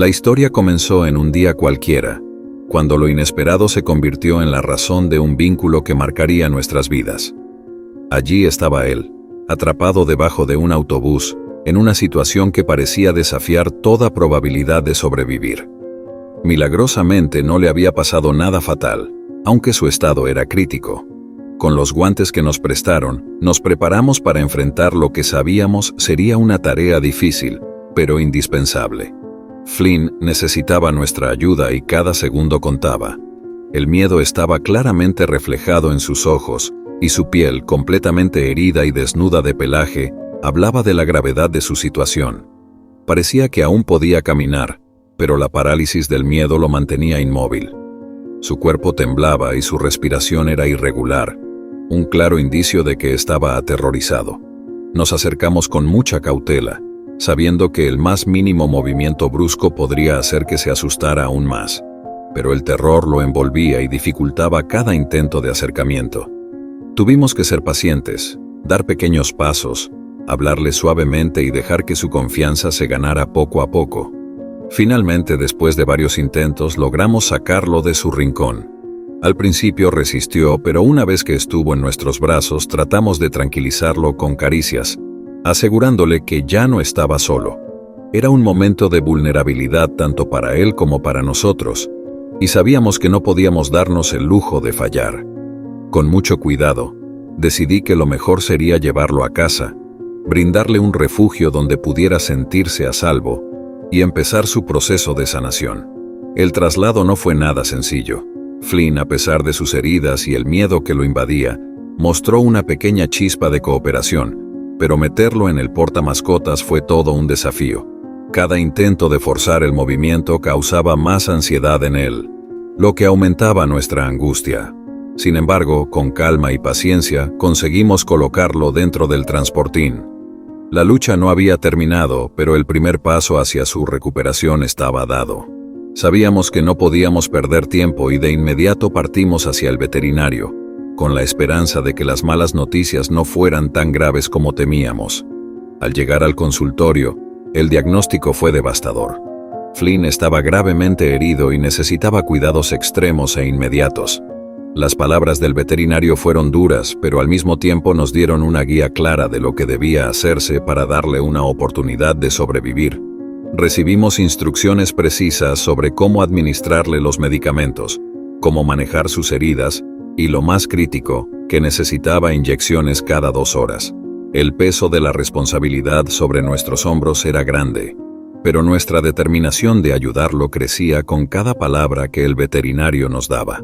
La historia comenzó en un día cualquiera, cuando lo inesperado se convirtió en la razón de un vínculo que marcaría nuestras vidas. Allí estaba él, atrapado debajo de un autobús, en una situación que parecía desafiar toda probabilidad de sobrevivir. Milagrosamente no le había pasado nada fatal, aunque su estado era crítico. Con los guantes que nos prestaron, nos preparamos para enfrentar lo que sabíamos sería una tarea difícil, pero indispensable. Flynn necesitaba nuestra ayuda y cada segundo contaba. El miedo estaba claramente reflejado en sus ojos, y su piel, completamente herida y desnuda de pelaje, hablaba de la gravedad de su situación. Parecía que aún podía caminar, pero la parálisis del miedo lo mantenía inmóvil. Su cuerpo temblaba y su respiración era irregular, un claro indicio de que estaba aterrorizado. Nos acercamos con mucha cautela, sabiendo que el más mínimo movimiento brusco podría hacer que se asustara aún más, pero el terror lo envolvía y dificultaba cada intento de acercamiento. Tuvimos que ser pacientes, dar pequeños pasos, hablarle suavemente y dejar que su confianza se ganara poco a poco. Finalmente, después de varios intentos, logramos sacarlo de su rincón. Al principio resistió, pero una vez que estuvo en nuestros brazos, tratamos de tranquilizarlo con caricias, asegurándole que ya no estaba solo. Era un momento de vulnerabilidad tanto para él como para nosotros, y sabíamos que no podíamos darnos el lujo de fallar. Con mucho cuidado, decidí que lo mejor sería llevarlo a casa, brindarle un refugio donde pudiera sentirse a salvo y empezar su proceso de sanación. El traslado no fue nada sencillo. Flynn, a pesar de sus heridas y el miedo que lo invadía, mostró una pequeña chispa de cooperación, pero meterlo en el portamascotas fue todo un desafío. Cada intento de forzar el movimiento causaba más ansiedad en él, lo que aumentaba nuestra angustia. Sin embargo, con calma y paciencia, conseguimos colocarlo dentro del transportín. La lucha no había terminado, pero el primer paso hacia su recuperación estaba dado. Sabíamos que no podíamos perder tiempo y de inmediato partimos hacia el veterinario, con la esperanza de que las malas noticias no fueran tan graves como temíamos. Al llegar al consultorio, el diagnóstico fue devastador. Flynn estaba gravemente herido y necesitaba cuidados extremos e inmediatos. Las palabras del veterinario fueron duras, pero al mismo tiempo nos dieron una guía clara de lo que debía hacerse para darle una oportunidad de sobrevivir. Recibimos instrucciones precisas sobre cómo administrarle los medicamentos, cómo manejar sus heridas y, lo más crítico, que necesitaba inyecciones cada 2 horas. El peso de la responsabilidad sobre nuestros hombros era grande, pero nuestra determinación de ayudarlo crecía con cada palabra que el veterinario nos daba.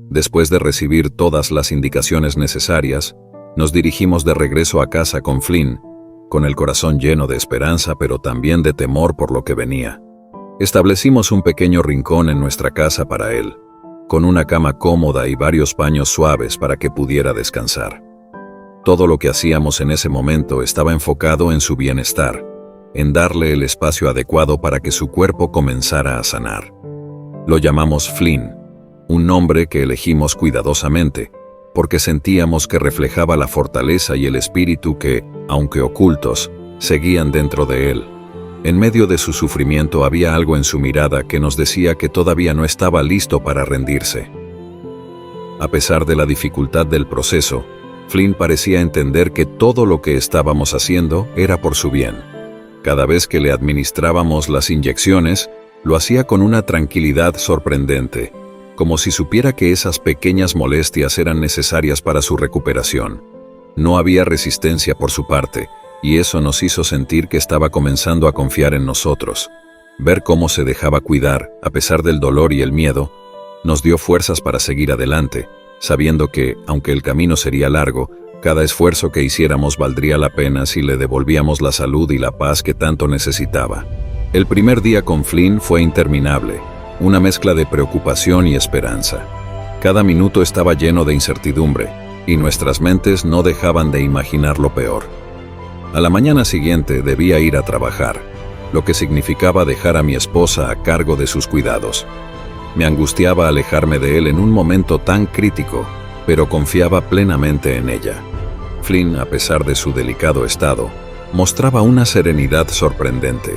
Después de recibir todas las indicaciones necesarias, nos dirigimos de regreso a casa con Flynn, con el corazón lleno de esperanza pero también de temor por lo que venía. Establecimos un pequeño rincón en nuestra casa para él, con una cama cómoda y varios paños suaves para que pudiera descansar. Todo lo que hacíamos en ese momento estaba enfocado en su bienestar, en darle el espacio adecuado para que su cuerpo comenzara a sanar. Lo llamamos Flynn, un nombre que elegimos cuidadosamente, porque sentíamos que reflejaba la fortaleza y el espíritu que, aunque ocultos, seguían dentro de él. En medio de su sufrimiento había algo en su mirada que nos decía que todavía no estaba listo para rendirse. A pesar de la dificultad del proceso, Flynn parecía entender que todo lo que estábamos haciendo era por su bien. Cada vez que le administrábamos las inyecciones, lo hacía con una tranquilidad sorprendente, como si supiera que esas pequeñas molestias eran necesarias para su recuperación. No había resistencia por su parte, y eso nos hizo sentir que estaba comenzando a confiar en nosotros. Ver cómo se dejaba cuidar, a pesar del dolor y el miedo, nos dio fuerzas para seguir adelante, sabiendo que, aunque el camino sería largo, cada esfuerzo que hiciéramos valdría la pena si le devolvíamos la salud y la paz que tanto necesitaba. El primer día con Flynn fue interminable, una mezcla de preocupación y esperanza. Cada minuto estaba lleno de incertidumbre, y nuestras mentes no dejaban de imaginar lo peor. A la mañana siguiente debía ir a trabajar, lo que significaba dejar a mi esposa a cargo de sus cuidados. Me angustiaba alejarme de él en un momento tan crítico, pero confiaba plenamente en ella. Flynn, a pesar de su delicado estado, mostraba una serenidad sorprendente.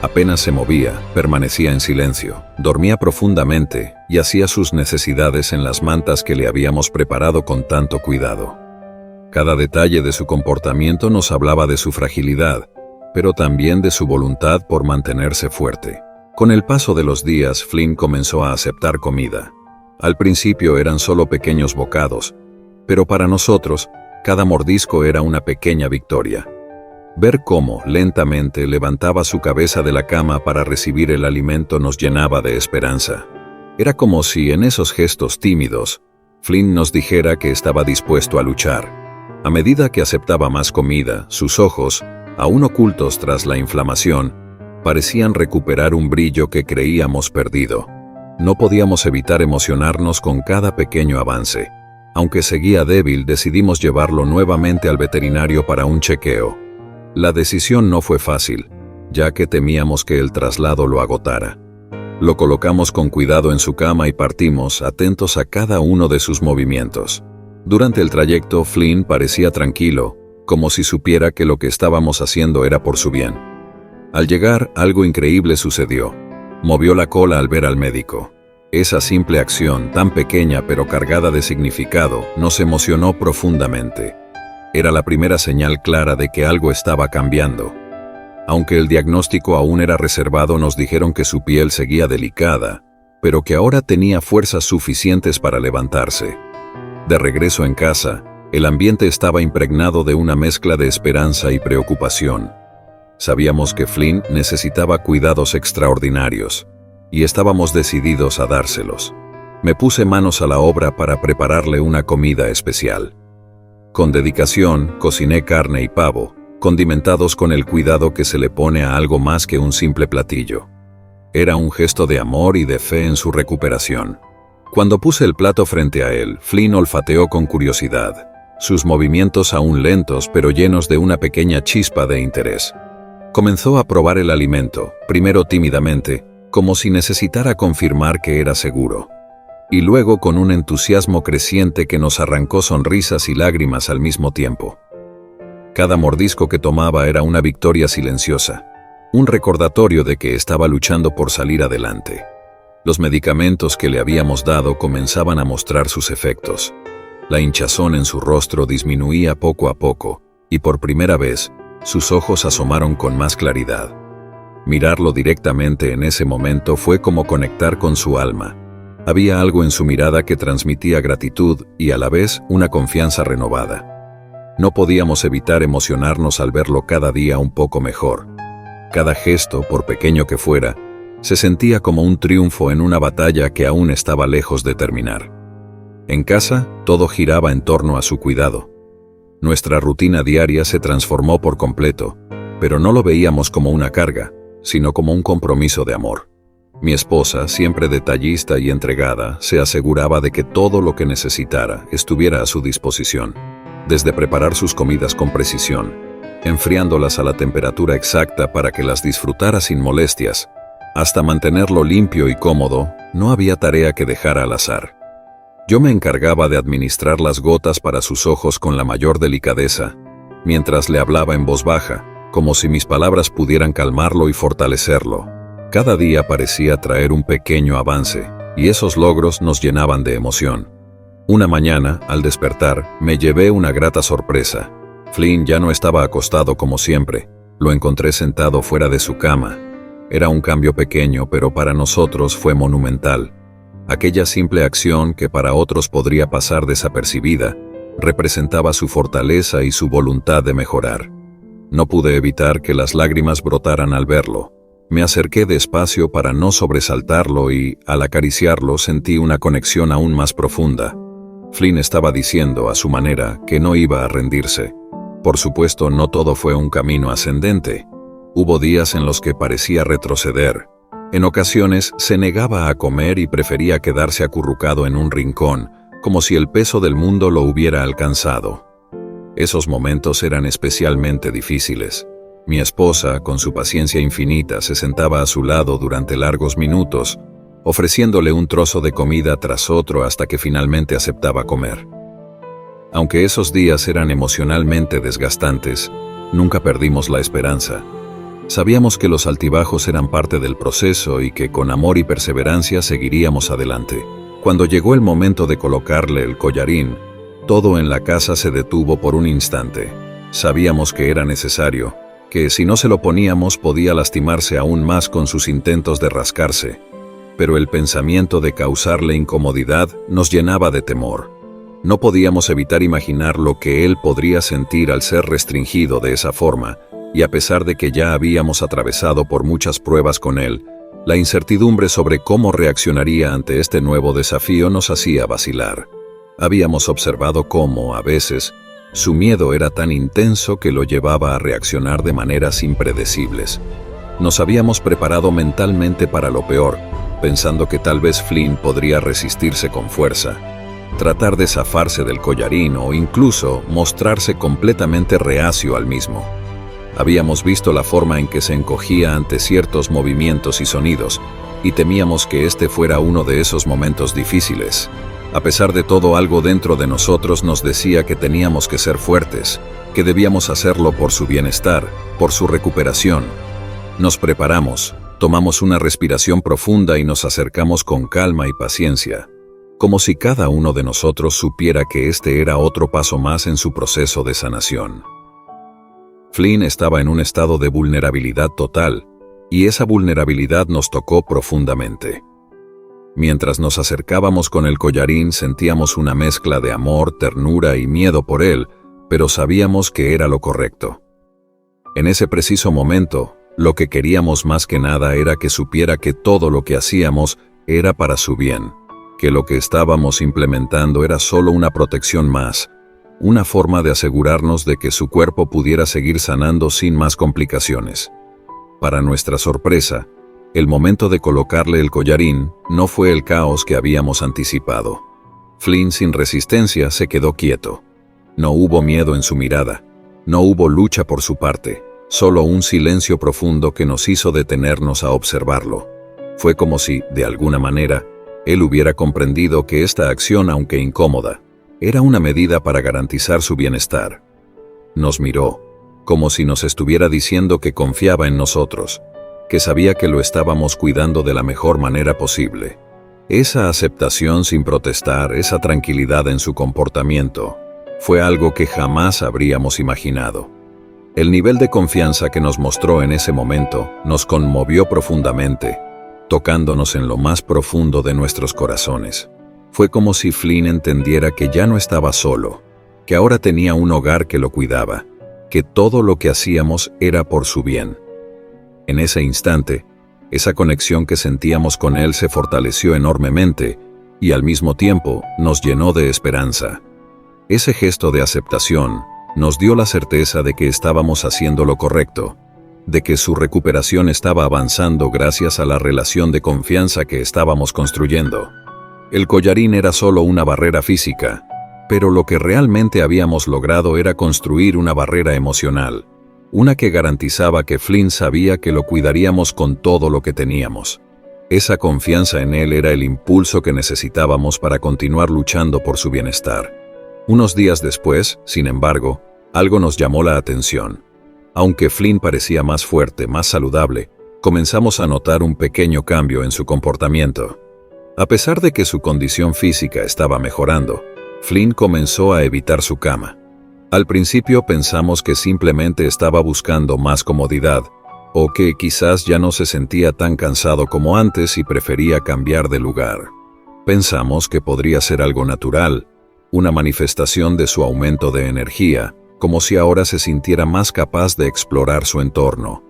Apenas se movía, permanecía en silencio, dormía profundamente y hacía sus necesidades en las mantas que le habíamos preparado con tanto cuidado. Cada detalle de su comportamiento nos hablaba de su fragilidad, pero también de su voluntad por mantenerse fuerte. Con el paso de los días, Flynn comenzó a aceptar comida. Al principio eran solo pequeños bocados, pero para nosotros, cada mordisco era una pequeña victoria. Ver cómo, lentamente, levantaba su cabeza de la cama para recibir el alimento nos llenaba de esperanza. Era como si, en esos gestos tímidos, Flynn nos dijera que estaba dispuesto a luchar. A medida que aceptaba más comida, sus ojos, aún ocultos tras la inflamación, parecían recuperar un brillo que creíamos perdido. No podíamos evitar emocionarnos con cada pequeño avance. Aunque seguía débil, decidimos llevarlo nuevamente al veterinario para un chequeo. La decisión no fue fácil, ya que temíamos que el traslado lo agotara. Lo colocamos con cuidado en su cama y partimos, atentos a cada uno de sus movimientos. Durante el trayecto, Flynn parecía tranquilo, como si supiera que lo que estábamos haciendo era por su bien. Al llegar, algo increíble sucedió. Movió la cola al ver al médico. Esa simple acción, tan pequeña pero cargada de significado, nos emocionó profundamente. Era la primera señal clara de que algo estaba cambiando. Aunque el diagnóstico aún era reservado, nos dijeron que su piel seguía delicada, pero que ahora tenía fuerzas suficientes para levantarse. De regreso en casa, el ambiente estaba impregnado de una mezcla de esperanza y preocupación. Sabíamos que Flynn necesitaba cuidados extraordinarios, y estábamos decididos a dárselos. Me puse manos a la obra para prepararle una comida especial. Con dedicación, cociné carne y pavo, condimentados con el cuidado que se le pone a algo más que un simple platillo. Era un gesto de amor y de fe en su recuperación. Cuando puse el plato frente a él, Flynn olfateó con curiosidad, sus movimientos aún lentos pero llenos de una pequeña chispa de interés. Comenzó a probar el alimento, primero tímidamente, como si necesitara confirmar que era seguro. Y luego con un entusiasmo creciente que nos arrancó sonrisas y lágrimas al mismo tiempo. Cada mordisco que tomaba era una victoria silenciosa, un recordatorio de que estaba luchando por salir adelante. Los medicamentos que le habíamos dado comenzaban a mostrar sus efectos. La hinchazón en su rostro disminuía poco a poco, y por primera vez, sus ojos asomaron con más claridad. Mirarlo directamente en ese momento fue como conectar con su alma. Había algo en su mirada que transmitía gratitud y a la vez una confianza renovada. No podíamos evitar emocionarnos al verlo cada día un poco mejor. Cada gesto, por pequeño que fuera, se sentía como un triunfo en una batalla que aún estaba lejos de terminar. En casa, todo giraba en torno a su cuidado. Nuestra rutina diaria se transformó por completo, pero no lo veíamos como una carga, sino como un compromiso de amor. Mi esposa, siempre detallista y entregada, se aseguraba de que todo lo que necesitara estuviera a su disposición, desde preparar sus comidas con precisión, enfriándolas a la temperatura exacta para que las disfrutara sin molestias, hasta mantenerlo limpio y cómodo. No había tarea que dejara al azar. Yo me encargaba de administrar las gotas para sus ojos con la mayor delicadeza, mientras le hablaba en voz baja, como si mis palabras pudieran calmarlo y fortalecerlo. Cada día parecía traer un pequeño avance, y esos logros nos llenaban de emoción. Una mañana, al despertar, me llevé una grata sorpresa. Flynn ya no estaba acostado como siempre. Lo encontré sentado fuera de su cama. Era un cambio pequeño, pero para nosotros fue monumental. Aquella simple acción, que para otros podría pasar desapercibida, representaba su fortaleza y su voluntad de mejorar. No pude evitar que las lágrimas brotaran al verlo. Me acerqué despacio para no sobresaltarlo y, al acariciarlo, sentí una conexión aún más profunda. Flynn estaba diciendo, a su manera, que no iba a rendirse. Por supuesto, no todo fue un camino ascendente. Hubo días en los que parecía retroceder. En ocasiones se negaba a comer y prefería quedarse acurrucado en un rincón, como si el peso del mundo lo hubiera alcanzado. Esos momentos eran especialmente difíciles. Mi esposa, con su paciencia infinita, se sentaba a su lado durante largos minutos, ofreciéndole un trozo de comida tras otro hasta que finalmente aceptaba comer. Aunque esos días eran emocionalmente desgastantes, nunca perdimos la esperanza. Sabíamos que los altibajos eran parte del proceso y que con amor y perseverancia seguiríamos adelante. Cuando llegó el momento de colocarle el collarín, todo en la casa se detuvo por un instante. Sabíamos que era necesario, que si no se lo poníamos podía lastimarse aún más con sus intentos de rascarse, pero el pensamiento de causarle incomodidad nos llenaba de temor. No podíamos evitar imaginar lo que él podría sentir al ser restringido de esa forma, y a pesar de que ya habíamos atravesado por muchas pruebas con él, la incertidumbre sobre cómo reaccionaría ante este nuevo desafío nos hacía vacilar. Habíamos observado cómo, a veces, su miedo era tan intenso que lo llevaba a reaccionar de maneras impredecibles. Nos habíamos preparado mentalmente para lo peor, pensando que tal vez Flynn podría resistirse con fuerza, tratar de zafarse del collarín o incluso mostrarse completamente reacio al mismo. Habíamos visto la forma en que se encogía ante ciertos movimientos y sonidos, y temíamos que este fuera uno de esos momentos difíciles. A pesar de todo, algo dentro de nosotros nos decía que teníamos que ser fuertes, que debíamos hacerlo por su bienestar, por su recuperación. Nos preparamos, tomamos una respiración profunda y nos acercamos con calma y paciencia, como si cada uno de nosotros supiera que este era otro paso más en su proceso de sanación. Flynn estaba en un estado de vulnerabilidad total, y esa vulnerabilidad nos tocó profundamente. Mientras nos acercábamos con el collarín, sentíamos una mezcla de amor, ternura y miedo por él, pero sabíamos que era lo correcto. En ese preciso momento, lo que queríamos más que nada era que supiera que todo lo que hacíamos era para su bien, que lo que estábamos implementando era solo una protección más, una forma de asegurarnos de que su cuerpo pudiera seguir sanando sin más complicaciones. Para nuestra sorpresa, el momento de colocarle el collarín no fue el caos que habíamos anticipado. Flynn, sin resistencia, se quedó quieto. No hubo miedo en su mirada, no hubo lucha por su parte, solo un silencio profundo que nos hizo detenernos a observarlo. Fue como si, de alguna manera, él hubiera comprendido que esta acción, aunque incómoda, era una medida para garantizar su bienestar. Nos miró, como si nos estuviera diciendo que confiaba en nosotros, que sabía que lo estábamos cuidando de la mejor manera posible. Esa aceptación sin protestar, esa tranquilidad en su comportamiento, fue algo que jamás habríamos imaginado. El nivel de confianza que nos mostró en ese momento nos conmovió profundamente, tocándonos en lo más profundo de nuestros corazones. Fue como si Flynn entendiera que ya no estaba solo, que ahora tenía un hogar que lo cuidaba, que todo lo que hacíamos era por su bien. En ese instante, esa conexión que sentíamos con él se fortaleció enormemente y al mismo tiempo nos llenó de esperanza. Ese gesto de aceptación nos dio la certeza de que estábamos haciendo lo correcto, de que su recuperación estaba avanzando gracias a la relación de confianza que estábamos construyendo. El collarín era solo una barrera física, pero lo que realmente habíamos logrado era construir una barrera emocional, una que garantizaba que Flynn sabía que lo cuidaríamos con todo lo que teníamos. Esa confianza en él era el impulso que necesitábamos para continuar luchando por su bienestar. Unos días después, sin embargo, algo nos llamó la atención. Aunque Flynn parecía más fuerte, más saludable, comenzamos a notar un pequeño cambio en su comportamiento. A pesar de que su condición física estaba mejorando, Flynn comenzó a evitar su cama. Al principio pensamos que simplemente estaba buscando más comodidad, o que quizás ya no se sentía tan cansado como antes y prefería cambiar de lugar. Pensamos que podría ser algo natural, una manifestación de su aumento de energía, como si ahora se sintiera más capaz de explorar su entorno.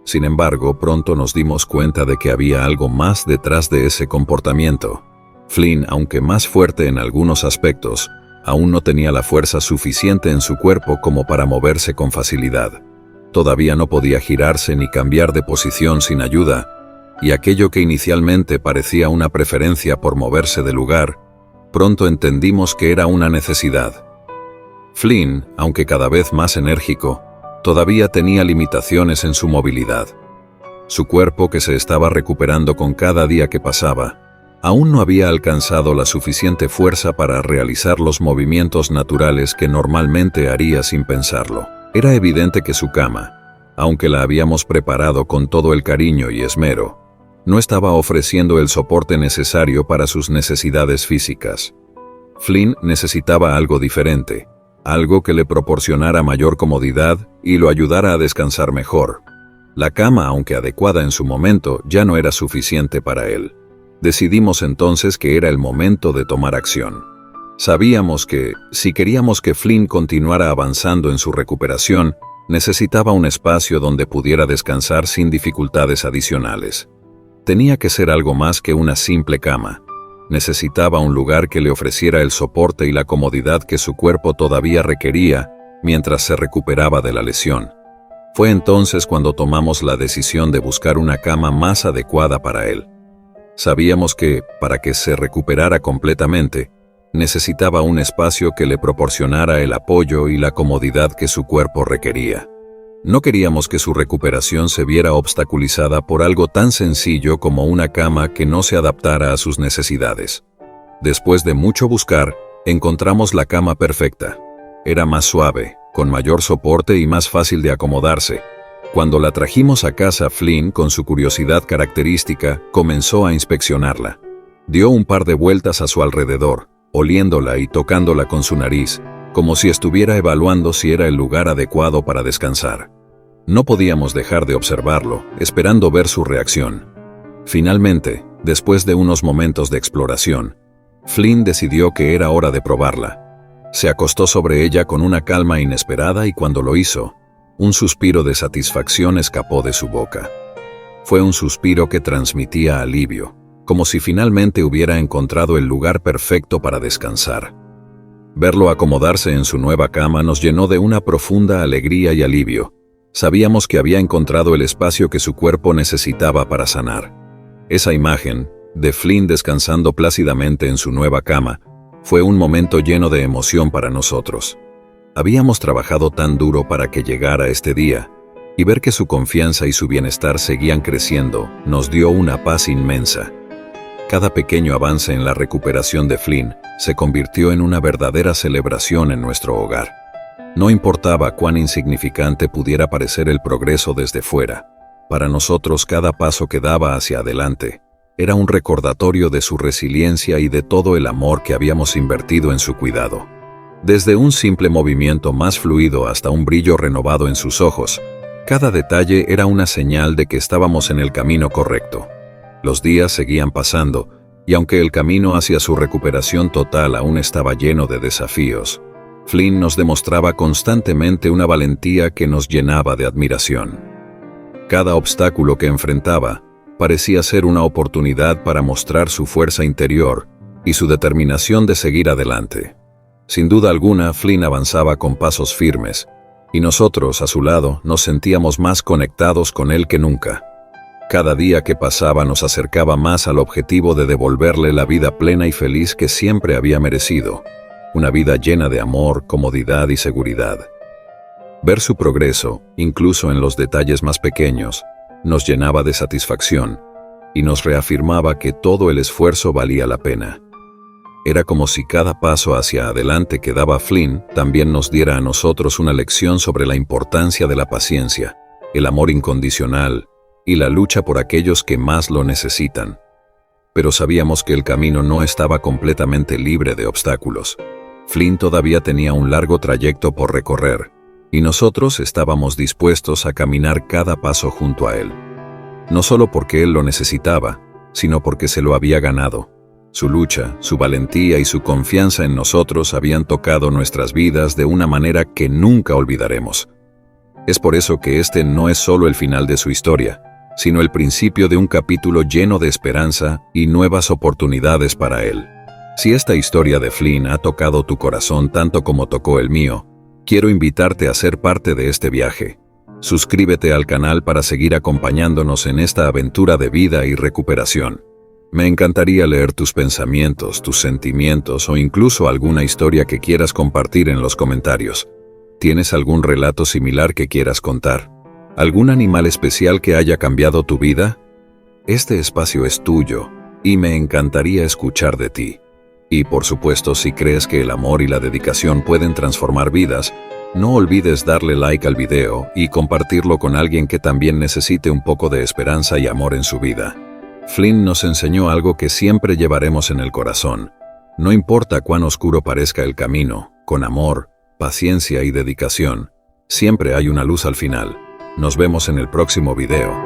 Sin embargo, pronto nos dimos cuenta de que había algo más detrás de ese comportamiento. Flynn, aunque más fuerte en algunos aspectos, aún no tenía la fuerza suficiente en su cuerpo como para moverse con facilidad. Todavía no podía girarse ni cambiar de posición sin ayuda, y aquello que inicialmente parecía una preferencia por moverse de lugar, pronto entendimos que era una necesidad. Flynn, aunque cada vez más enérgico, todavía tenía limitaciones en su movilidad. Su cuerpo, que se estaba recuperando con cada día que pasaba, aún no había alcanzado la suficiente fuerza para realizar los movimientos naturales que normalmente haría sin pensarlo. Era evidente que su cama, Aunque la habíamos preparado con todo el cariño y esmero, no estaba ofreciendo el soporte necesario para sus necesidades físicas. Flynn necesitaba algo diferente, algo que le proporcionara mayor comodidad y lo ayudara a descansar mejor. La cama, aunque adecuada en su momento, ya no era suficiente para él. Decidimos entonces que era el momento de tomar acción. Sabíamos que, si queríamos que Flynn continuara avanzando en su recuperación, necesitaba un espacio donde pudiera descansar sin dificultades adicionales. Tenía que ser algo más que una simple cama. Necesitaba un lugar que le ofreciera el soporte y la comodidad que su cuerpo todavía requería mientras se recuperaba de la lesión. Fue entonces cuando tomamos la decisión de buscar una cama más adecuada para él. Sabíamos que, para que se recuperara completamente, necesitaba un espacio que le proporcionara el apoyo y la comodidad que su cuerpo requería. No queríamos que su recuperación se viera obstaculizada por algo tan sencillo como una cama que no se adaptara a sus necesidades. Después de mucho buscar, encontramos la cama perfecta. Era más suave, con mayor soporte y más fácil de acomodarse. Cuando la trajimos a casa, Flynn, con su curiosidad característica, comenzó a inspeccionarla. Dio un par de vueltas a su alrededor, oliéndola y tocándola con su nariz, como si estuviera evaluando si era el lugar adecuado para descansar. No podíamos dejar de observarlo, esperando ver su reacción. Finalmente, después de unos momentos de exploración, Flynn decidió que era hora de probarla. Se acostó sobre ella con una calma inesperada y cuando lo hizo, un suspiro de satisfacción escapó de su boca. Fue un suspiro que transmitía alivio, como si finalmente hubiera encontrado el lugar perfecto para descansar. Verlo acomodarse en su nueva cama nos llenó de una profunda alegría y alivio. Sabíamos que había encontrado el espacio que su cuerpo necesitaba para sanar. Esa imagen, de Flynn descansando plácidamente en su nueva cama, fue un momento lleno de emoción para nosotros. Habíamos trabajado tan duro para que llegara este día, y ver que su confianza y su bienestar seguían creciendo nos dio una paz inmensa. Cada pequeño avance en la recuperación de Flynn se convirtió en una verdadera celebración en nuestro hogar. No importaba cuán insignificante pudiera parecer el progreso desde fuera, para nosotros cada paso que daba hacia adelante era un recordatorio de su resiliencia y de todo el amor que habíamos invertido en su cuidado. Desde un simple movimiento más fluido hasta un brillo renovado en sus ojos, cada detalle era una señal de que estábamos en el camino correcto. Los días seguían pasando, y aunque el camino hacia su recuperación total aún estaba lleno de desafíos, Flynn nos demostraba constantemente una valentía que nos llenaba de admiración. Cada obstáculo que enfrentaba parecía ser una oportunidad para mostrar su fuerza interior y su determinación de seguir adelante. Sin duda alguna, Flynn avanzaba con pasos firmes, y nosotros, a su lado, nos sentíamos más conectados con él que nunca. Cada día que pasaba nos acercaba más al objetivo de devolverle la vida plena y feliz que siempre había merecido, una vida llena de amor, comodidad y seguridad. Ver su progreso, incluso en los detalles más pequeños, nos llenaba de satisfacción y nos reafirmaba que todo el esfuerzo valía la pena. Era como si cada paso hacia adelante que daba Flynn también nos diera a nosotros una lección sobre la importancia de la paciencia, el amor incondicional y la lucha por aquellos que más lo necesitan. Pero sabíamos que el camino no estaba completamente libre de obstáculos. Flynn todavía tenía un largo trayecto por recorrer, y nosotros estábamos dispuestos a caminar cada paso junto a él. No solo porque él lo necesitaba, sino porque se lo había ganado. Su lucha, su valentía y su confianza en nosotros habían tocado nuestras vidas de una manera que nunca olvidaremos. Es por eso que este no es solo el final de su historia, sino el principio de un capítulo lleno de esperanza y nuevas oportunidades para él. Si esta historia de Flynn ha tocado tu corazón tanto como tocó el mío, quiero invitarte a ser parte de este viaje. Suscríbete al canal para seguir acompañándonos en esta aventura de vida y recuperación. Me encantaría leer tus pensamientos, tus sentimientos o incluso alguna historia que quieras compartir en los comentarios. ¿Tienes algún relato similar que quieras contar? ¿Algún animal especial que haya cambiado tu vida? Este espacio es tuyo y me encantaría escuchar de ti. Y por supuesto, si crees que el amor y la dedicación pueden transformar vidas, No olvides darle like al video y compartirlo con alguien que también necesite un poco de esperanza y amor en su vida. Flynn nos enseñó algo que siempre llevaremos en el corazón. No importa cuán oscuro parezca el camino, con amor, paciencia y dedicación, siempre hay una luz al final. Nos vemos en el próximo video.